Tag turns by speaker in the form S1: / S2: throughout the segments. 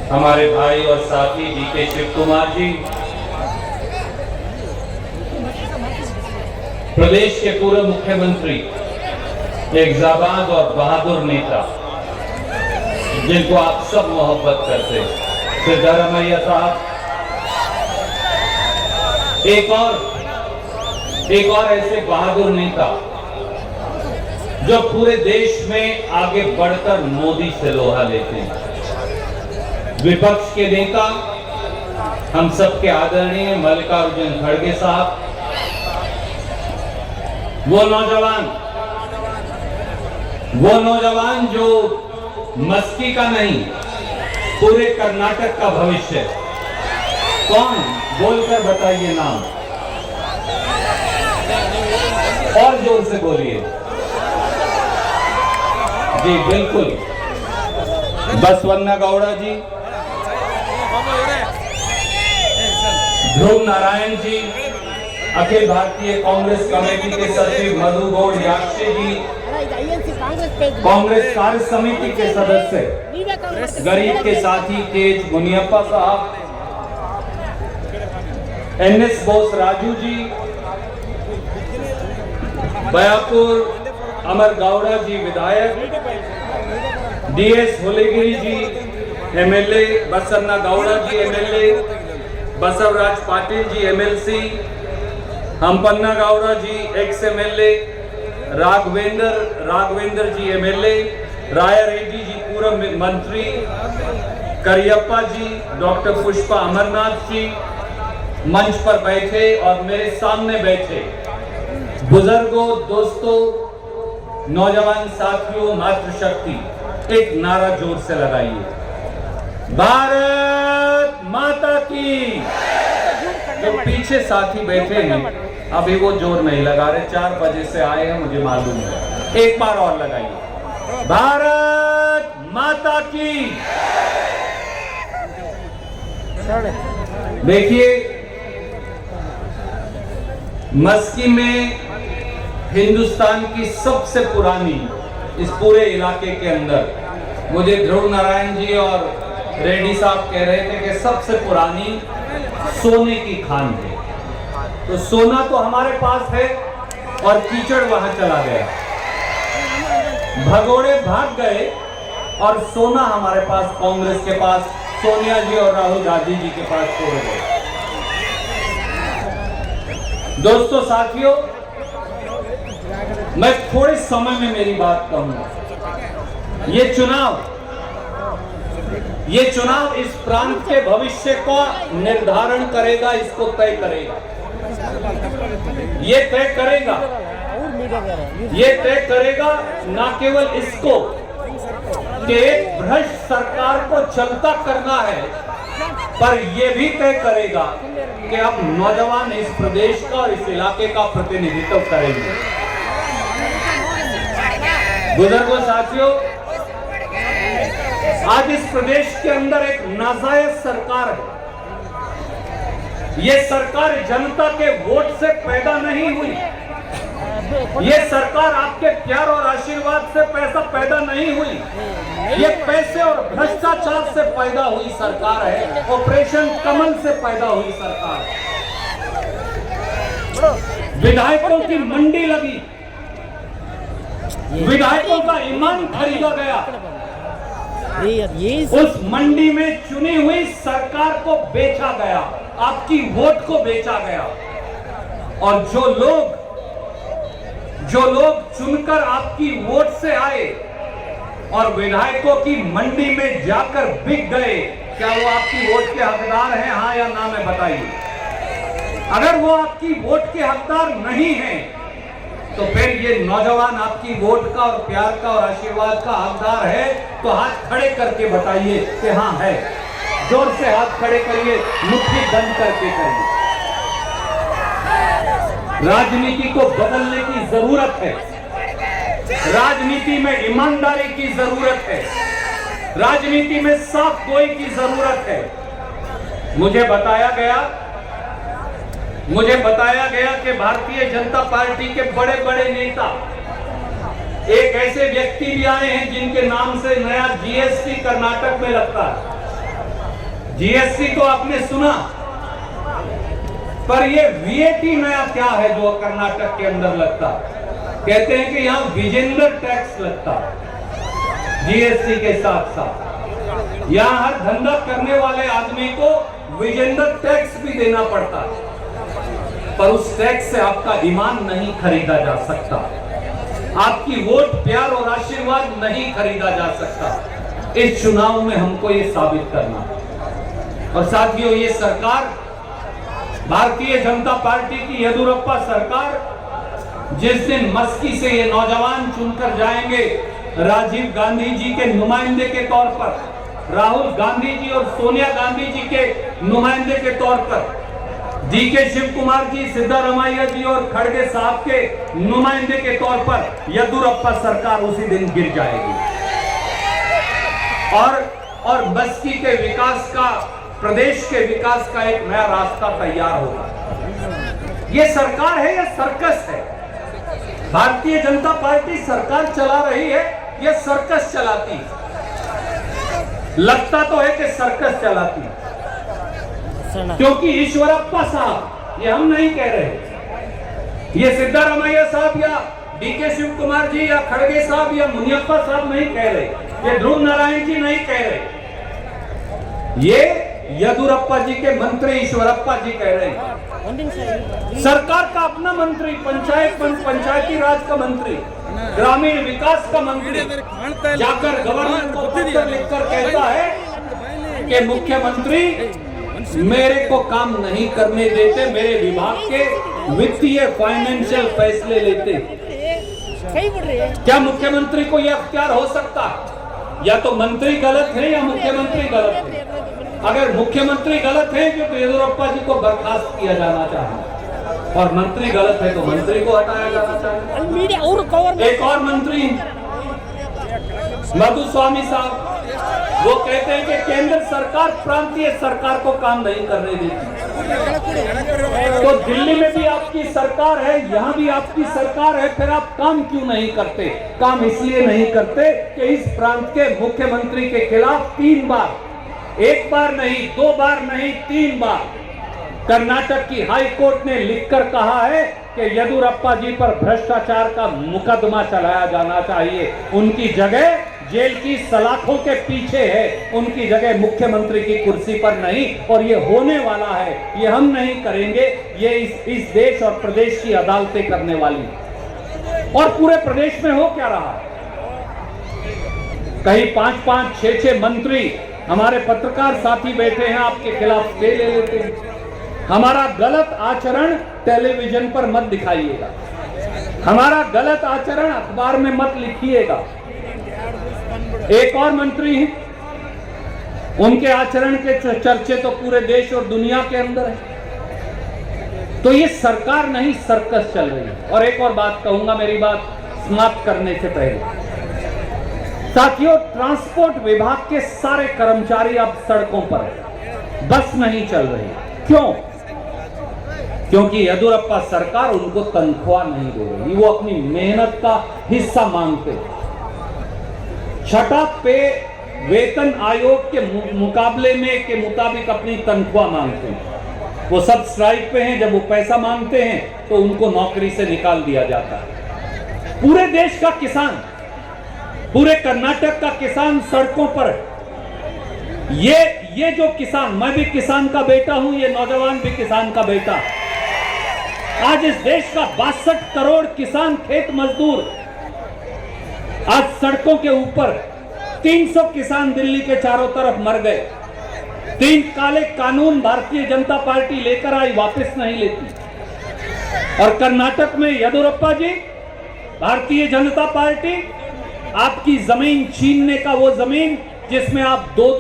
S1: हमारे भाई और साथी DK शिव कुमार जी, प्रदेश के पूर्व मुख्यमंत्री, एक जाबाज और बहादुर नेता जिनको आप सब मोहब्बत करते हैं, सिद्धारमैया साहब, एक और ऐसे बहादुर नेता जो पूरे देश में आगे बढ़कर मोदी से लोहा लेते हैं। विपक्ष के नेता, हम सबके आदरणीय मल्लिकार्जुन खड़गे साहब, वो नौजवान जो मस्की का नहीं, पूरे कर्नाटक का भविष्य है। कौन? बोलकर बताइए नाम, और जोर से बोलिए। जी बिल्कुल, बसवन्ना गौड़ा जी, ध्रुव नारायण जी, अखिल भारतीय कांग्रेस कमेटी के सचिव मधु गौड़ याक्षे जी, कांग्रेस कार्य समिति के सदस्य गरीब के साथी तेज मुनियप्पा साहब, NS बोस राजू जी, बयापुर अमर गौड़ा जी विधायक, DS होलेगिरी जी MLA, बसन्ना गौड़ा जी MLA, बसवराज पाटिल जी MLC, हम्पन्ना गौड़ा जी ex-MLA, राघवेंद्र जी MLA, राया रेड्डी जी पूर्व मंत्री, करियप्पा जी, डॉक्टर पुष्पा अमरनाथ जी मंच पर बैठे और मेरे सामने बैठे बुजुर्गों, दोस्तों, नौजवान साथियों, मातृशक्ति, एक नारा जोर से लगाइए, भारत माता की। तो पीछे साथी बैठे हैं, अभी वो जोर नहीं लगा रहे, 4 बजे से आए हैं, मुझे मालूम है। एक बार और लगाइए, भारत माता की। देखिए, मस्की में हिंदुस्तान की सबसे पुरानी, इस पूरे इलाके के अंदर, मुझे ध्रुव नारायण जी और रेड्डी साहब कह रहे थे कि सबसे पुरानी सोने की खान है। तो सोना तो हमारे पास है और कीचड़ वहां चला गया, भगोड़े भाग गए और सोना हमारे पास, कांग्रेस के पास, सोनिया जी और राहुल गांधी जी के पास छोड़ गए। दोस्तों, साथियों, मैं थोड़े समय में मेरी बात कहूंगा। ये चुनाव इस प्रांत के भविष्य का निर्धारण करेगा, इसको तय करेगा। ये तय करेगा न केवल इसको कि एक भ्रष्ट सरकार को चलता करना है, पर यह भी तय करेगा कि अब नौजवान इस प्रदेश का और इस इलाके का प्रतिनिधित्व करेंगे। बुजुर्गों, साथियों, आज इस प्रदेश के अंदर एक नाजायज सरकार है। ये सरकार जनता के वोट से पैदा नहीं हुई, ये सरकार आपके प्यार और आशीर्वाद से पैदा नहीं हुई, ये पैसे और भ्रष्टाचार से पैदा हुई सरकार है, ऑपरेशन कमल से पैदा हुई सरकार। विधायकों की मंडी लगी, विधायकों का ईमान खरीदा गया, उस मंडी में चुनी हुई सरकार को बेचा गया, आपकी वोट को बेचा गया। और जो लोग चुनकर आपकी वोट से आए और विधायकों की मंडी में जाकर बिक गए, क्या वो आपकी वोट के हकदार हैं? हाँ या ना में बताइए। अगर वो आपकी वोट के हकदार नहीं हैं, तो फिर ये नौजवान आपकी वोट का और प्यार का और आशीर्वाद का हकदार है, तो हाथ खड़े करके बताइए कि हाँ है। जोर से हाथ खड़े करिए, मुट्ठी बंद करके करिए। राजनीति को बदलने की जरूरत है, राजनीति में ईमानदारी की जरूरत है, राजनीति में साफ गोई की जरूरत है। मुझे बताया गया कि भारतीय जनता पार्टी के बड़े बड़े नेता, एक ऐसे व्यक्ति भी आए हैं जिनके नाम से नया GST कर्नाटक में लगता है। जीएसटी तो आपने सुना, पर ये वीएटी नया क्या है जो कर्नाटक के अंदर लगता? कहते हैं कि यहां विजेंद्र टैक्स लगता जीएसटी के साथ साथ। यहां हर धंधा करने वाले आदमी को विजेंद्र टैक्स भी देना पड़ता है, पर उस टैक्स से आपका ईमान नहीं खरीदा जा सकता, आपकी वोट, प्यार और आशीर्वाद नहीं खरीदा जा सकता। इस चुनाव में हमको ये साबित करना। और साथियों, ये सरकार, भारतीय जनता पार्टी की येदियुरप्पा सरकार, जिस दिन मस्की से ये नौजवान चुनकर जाएंगे राजीव गांधी जी के नुमाइंदे के तौर पर, राहुल गांधी जी और सोनिया गांधी जी के नुमाइंदे के तौर पर, डीके शिव कुमार जी, सिद्धारमैया जी और खड़गे साहब के नुमाइंदे के तौर पर येदियुरप्पा सरकार उसी दिन गिर जाएगी। और बस्ती के विकास का, प्रदेश के विकास का एक नया रास्ता तैयार होगा। ये सरकार है या सर्कस है? भारतीय जनता पार्टी सरकार चला रही है या सर्कस चलाती? लगता तो है कि सर्कस चलाती, क्योंकि ईश्वरप्पा साहब, ये हम नहीं कह रहे, ये सिद्धारमैया साहब या डीके शिव कुमार जी या खड़गे साहब या मुनियप्पा साहब नहीं कह रहे, ये ध्रुव नारायण जी नहीं कह रहे, ये येदियुरप्पा जी के मंत्री ईश्वरप्पा जी कह रहे हैं। सरकार का अपना मंत्री, पंचायती राज का मंत्री, ग्रामीण विकास का मंत्री जाकर गवर्नर को पत्र लिखकर कहता है कि मुख्यमंत्री मेरे को काम नहीं करने देते, मेरे विभाग के वित्तीय फाइनेंशियल फैसले लेते। क्या मुख्यमंत्री को यह अख्तियार हो सकता? या तो मंत्री गलत है या मुख्यमंत्री गलत है। अगर मुख्यमंत्री गलत है तो येदियुरप्पा जी को बर्खास्त किया जाना चाहिए, और मंत्री गलत है तो मंत्री को हटाया जाना चाहिए। एक और मंत्री मधुस्वामी साहब, वो कहते हैं कि केंद्र सरकार प्रांतीय सरकार को काम नहीं करने देती। तो दिल्ली में भी आपकी सरकार है, यहां भी आपकी सरकार है, फिर आप काम क्यों नहीं करते? काम इसलिए नहीं करते कि इस प्रांत के मुख्यमंत्री के खिलाफ 3 बार, 1 बार नहीं, 2 बार नहीं, 3 बार कर्नाटक की हाई कोर्ट ने लिखकर कहा है कि येदियुरप्पा जी पर भ्रष्टाचार का मुकदमा चलाया जाना चाहिए। उनकी जगह जेल की सलाखों के पीछे है, उनकी जगह मुख्यमंत्री की कुर्सी पर नहीं, और ये होने वाला है। ये हम नहीं करेंगे, ये इस देश और प्रदेश की अदालतें करने वाली। और पूरे प्रदेश में हो क्या रहा? कहीं 5-5, 6-6 मंत्री, हमारे पत्रकार साथी बैठे हैं, आपके खिलाफ स्टे ले लेते हैं। हमारा गलत आचरण टेलीविजन पर मत दिखाइएगा, हमारा गलत आचरण अखबार में मत लिखिएगा। एक और मंत्री हैं, उनके आचरण के चर्चे तो पूरे देश और दुनिया के अंदर है। तो ये सरकार नहीं, सर्कस चल रही है। और एक और बात कहूंगा, मेरी बात समाप्त करने से पहले, साथियों, ट्रांसपोर्ट विभाग के सारे कर्मचारी अब सड़कों पर है, बस नहीं चल रही। क्यों? क्योंकि येदियुरप्पा सरकार उनको तनख्वाह नहीं दे रही, वो अपनी मेहनत का हिस्सा मांगते। छठा पे वेतन आयोग के मुकाबले में के मुताबिक अपनी तनख्वाह मांगते हैं। वो सब स्ट्राइक पे हैं, जब वो पैसा मांगते हैं तो उनको नौकरी से निकाल दिया जाता है। पूरे देश का किसान, पूरे कर्नाटक का किसान सड़कों पर है। ये जो किसान, मैं भी किसान का बेटा हूं, ये नौजवान भी किसान का बेटा। आज इस देश का 62 करोड़ किसान, खेत मजदूर आज सड़कों के ऊपर। 300 किसान दिल्ली के चारों तरफ मर गए। 3 काले कानून भारतीय जनता पार्टी लेकर आई, वापस नहीं लेती। और कर्नाटक में येदियुरप्पा जी, भारतीय जनता पार्टी आपकी जमीन छीनने का, वो जमीन जिसमें आप दो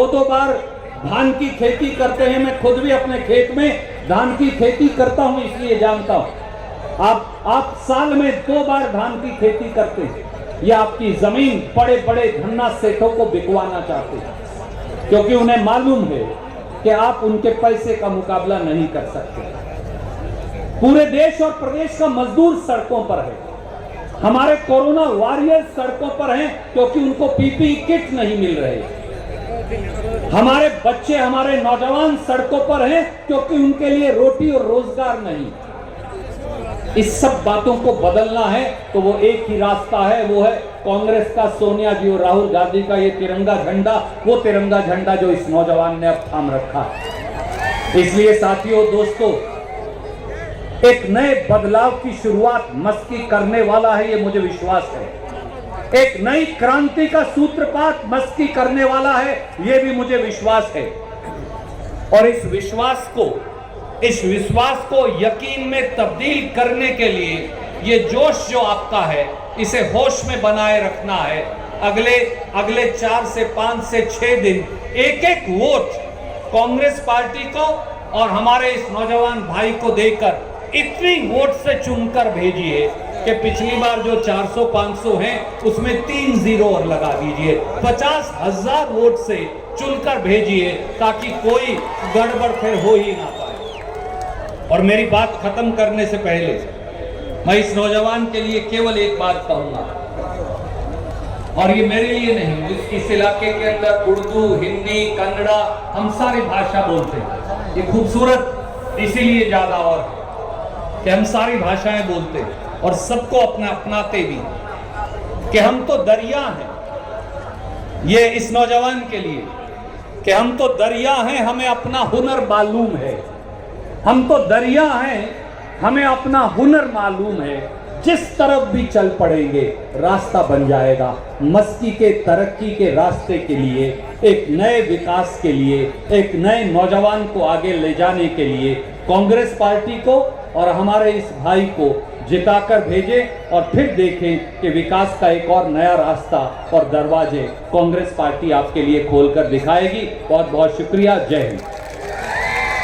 S1: दो बार धान की खेती करते हैं। मैं खुद भी अपने खेत में धान की खेती करता हूं, इसलिए जानता हूं। आप साल में 2 बार धान की खेती करते हैं। ये आपकी जमीन बड़े बड़े धन्ना सेठों को बिकवाना चाहते हैं, क्योंकि उन्हें मालूम है कि आप उनके पैसे का मुकाबला नहीं कर सकते। पूरे देश और प्रदेश का मजदूर सड़कों पर है। हमारे कोरोना वॉरियर्स सड़कों पर हैं, क्योंकि उनको पीपीई किट नहीं मिल रहे। हमारे बच्चे, हमारे नौजवान सड़कों पर हैं क्योंकि उनके लिए रोटी और रोजगार नहीं। इस सब बातों को बदलना है तो वो एक ही रास्ता है, वो है कांग्रेस का, सोनिया जी और राहुल गांधी का ये तिरंगा झंडा, वो तिरंगा झंडा जो इस नौजवान ने अब थाम रखा है। इसलिए साथियों, दोस्तों, एक नए बदलाव की शुरुआत मस्की करने वाला है, ये मुझे विश्वास है। एक नई क्रांति का सूत्रपात मस्की करने वाला है, यह भी मुझे विश्वास है। और इस विश्वास को यकीन में तब्दील करने के लिए ये जोश जो आपका है, इसे होश में बनाए रखना है। अगले 4 से 5 से 6 दिन एक एक वोट कांग्रेस पार्टी को और हमारे इस नौजवान भाई को देकर इतनी वोट से चुनकर भेजिए कि पिछली बार जो 400-500 हैं उसमें 3 जीरो और लगा दीजिए। 50,000 वोट से चुनकर भेजिए ताकि कोई गड़बड़ फिर हो ही ना पाए। और मेरी बात खत्म करने से पहले मैं इस नौजवान के लिए केवल एक बात कहूंगा, और ये मेरे लिए नहीं, इस इलाके के अंदर उर्दू, हिंदी, कन्नड़ा, हम सारी भाषा बोलते हैं। ये खूबसूरत इसीलिए ज्यादा और कि हम सारी भाषाएं बोलते हैं और सबको अपनाते भी, कि हम तो दरिया हैं। ये इस नौजवान के लिए कि हम तो दरिया हैं, हमें अपना हुनर मालूम है। हम तो दरिया हैं, हमें अपना हुनर मालूम है। जिस तरफ भी चल पड़ेंगे रास्ता बन जाएगा। मस्की के तरक्की के रास्ते के लिए, एक नए विकास के लिए, एक नए नौजवान को आगे ले जाने के लिए कांग्रेस पार्टी को और हमारे इस भाई को जिताकर भेजें और फिर देखें कि विकास का एक और नया रास्ता और दरवाजे कांग्रेस पार्टी आपके लिए खोलकर दिखाएगी। बहुत बहुत शुक्रिया। जय हिंद।